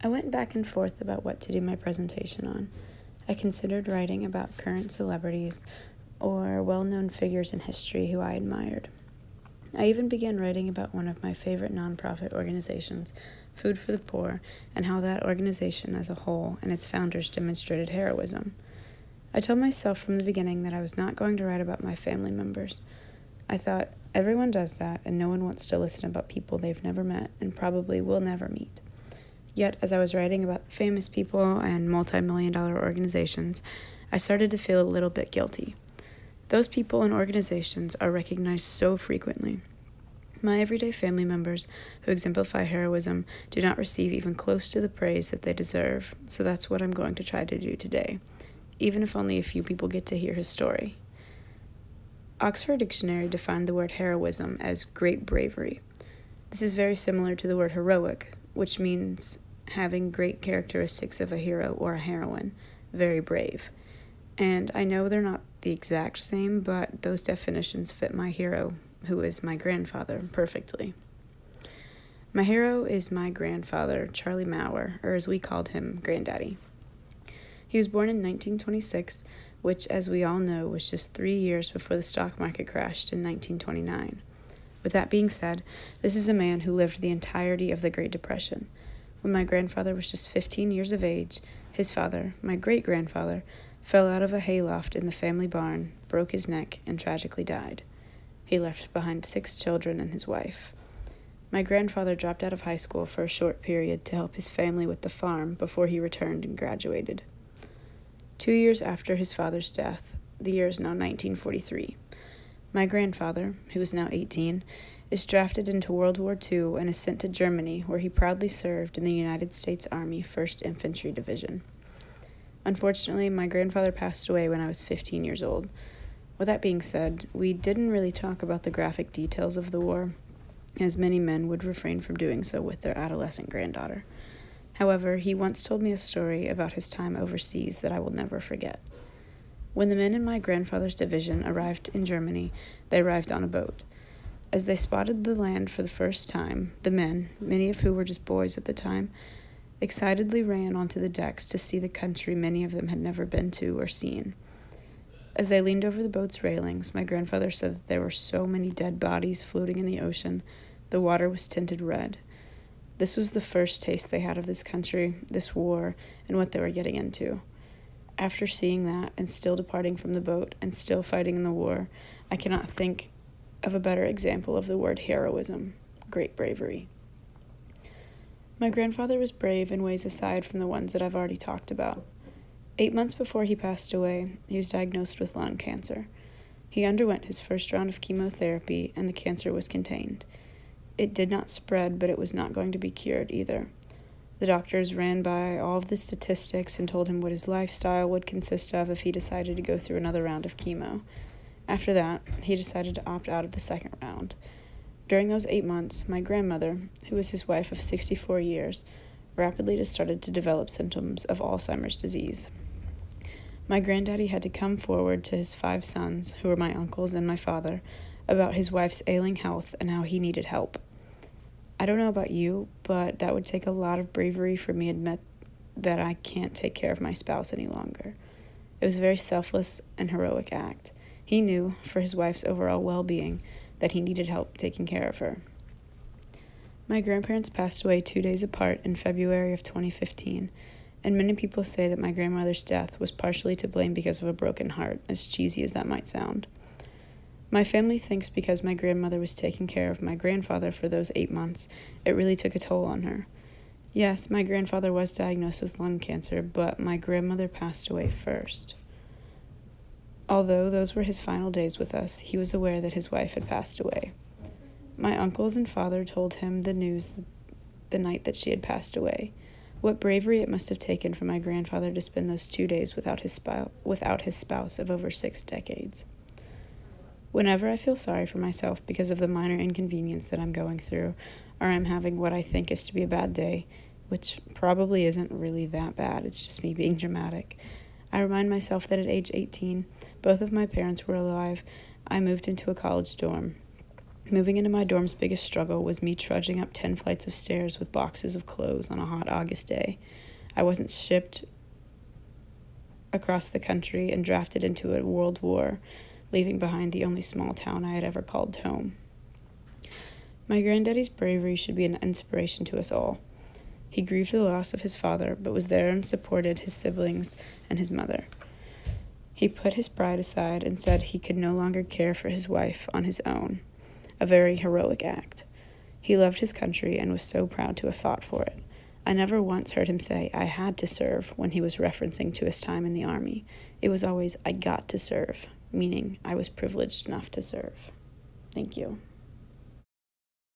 I went back and forth about what to do my presentation on. I considered writing about current celebrities or well-known figures in history who I admired. I even began writing about one of my favorite nonprofit organizations, Food for the Poor, and how that organization as a whole and its founders demonstrated heroism. I told myself from the beginning that I was not going to write about my family members. I thought, everyone does that, and no one wants to listen about people they've never met and probably will never meet. Yet, as I was writing about famous people and multi-million-dollar organizations, I started to feel a little bit guilty. Those people and organizations are recognized so frequently. My everyday family members who exemplify heroism do not receive even close to the praise that they deserve, so that's what I'm going to try to do today, even if only a few people get to hear his story. Oxford Dictionary defined the word heroism as great bravery. This is very similar to the word heroic, which means having great characteristics of a hero or a heroine, very brave. And I know they're not the exact same, but those definitions fit my hero, who is my grandfather, perfectly. My hero is my grandfather, Charlie Maurer, or as we called him, Granddaddy. He was born in 1926, which, as we all know, was just 3 years before the stock market crashed in 1929. With that being said, this is a man who lived the entirety of the Great Depression. When my grandfather was just 15 years of age, his father, my great-grandfather, fell out of a hayloft in the family barn, broke his neck, and tragically died. He left behind 6 children and his wife. My grandfather dropped out of high school for a short period to help his family with the farm before he returned and graduated. 2 years after his father's death, the year is now 1943, my grandfather, who is now 18, is drafted into World War II and is sent to Germany, where he proudly served in the United States Army 1st Infantry Division. Unfortunately, my grandfather passed away when I was 15 years old. With that being said, we didn't really talk about the graphic details of the war, as many men would refrain from doing so with their adolescent granddaughter. However, he once told me a story about his time overseas that I will never forget. When the men in my grandfather's division arrived in Germany, they arrived on a boat. As they spotted the land for the first time, the men, many of who were just boys at the time, excitedly ran onto the decks to see the country many of them had never been to or seen. As they leaned over the boat's railings, my grandfather said that there were so many dead bodies floating in the ocean, the water was tinted red. This was the first taste they had of this country, this war, and what they were getting into. After seeing that, and still departing from the boat, and still fighting in the war, I cannot think of a better example of the word heroism, great bravery. My grandfather was brave in ways aside from the ones that I've already talked about. 8 months before he passed away, he was diagnosed with lung cancer. He underwent his first round of chemotherapy, and the cancer was contained. It did not spread, but it was not going to be cured either. The doctors ran by all of the statistics and told him what his lifestyle would consist of if he decided to go through another round of chemo. After that, he decided to opt out of the second round. During those 8 months, my grandmother, who was his wife of 64 years, rapidly started to develop symptoms of Alzheimer's disease. My granddaddy had to come forward to his 5 sons, who were my uncles and my father, about his wife's ailing health and how he needed help. I don't know about you, but that would take a lot of bravery for me to admit that I can't take care of my spouse any longer. It was a very selfless and heroic act. He knew, for his wife's overall well-being, that he needed help taking care of her. My grandparents passed away 2 days apart in February of 2015, and many people say that my grandmother's death was partially to blame because of a broken heart, as cheesy as that might sound. My family thinks because my grandmother was taking care of my grandfather for those 8 months, it really took a toll on her. Yes, my grandfather was diagnosed with lung cancer, but my grandmother passed away first. Although those were his final days with us, he was aware that his wife had passed away. My uncles and father told him the news the night that she had passed away. What bravery it must have taken for my grandfather to spend those 2 days without his spouse of over 6 decades. Whenever I feel sorry for myself because of the minor inconvenience that I'm going through, or I'm having what I think is to be a bad day, which probably isn't really that bad, it's just me being dramatic, I remind myself that at age 18, both of my parents were alive. I moved into a college dorm. Moving into my dorm's biggest struggle was me trudging up 10 flights of stairs with boxes of clothes on a hot August day. I wasn't shipped across the country and drafted into a world war, leaving behind the only small town I had ever called home. My granddaddy's bravery should be an inspiration to us all. He grieved the loss of his father, but was there and supported his siblings and his mother. He put his pride aside and said he could no longer care for his wife on his own, a very heroic act. He loved his country and was so proud to have fought for it. I never once heard him say, "I had to serve," when he was referencing to his time in the Army. It was always, "I got to serve," meaning I was privileged enough to serve. Thank you.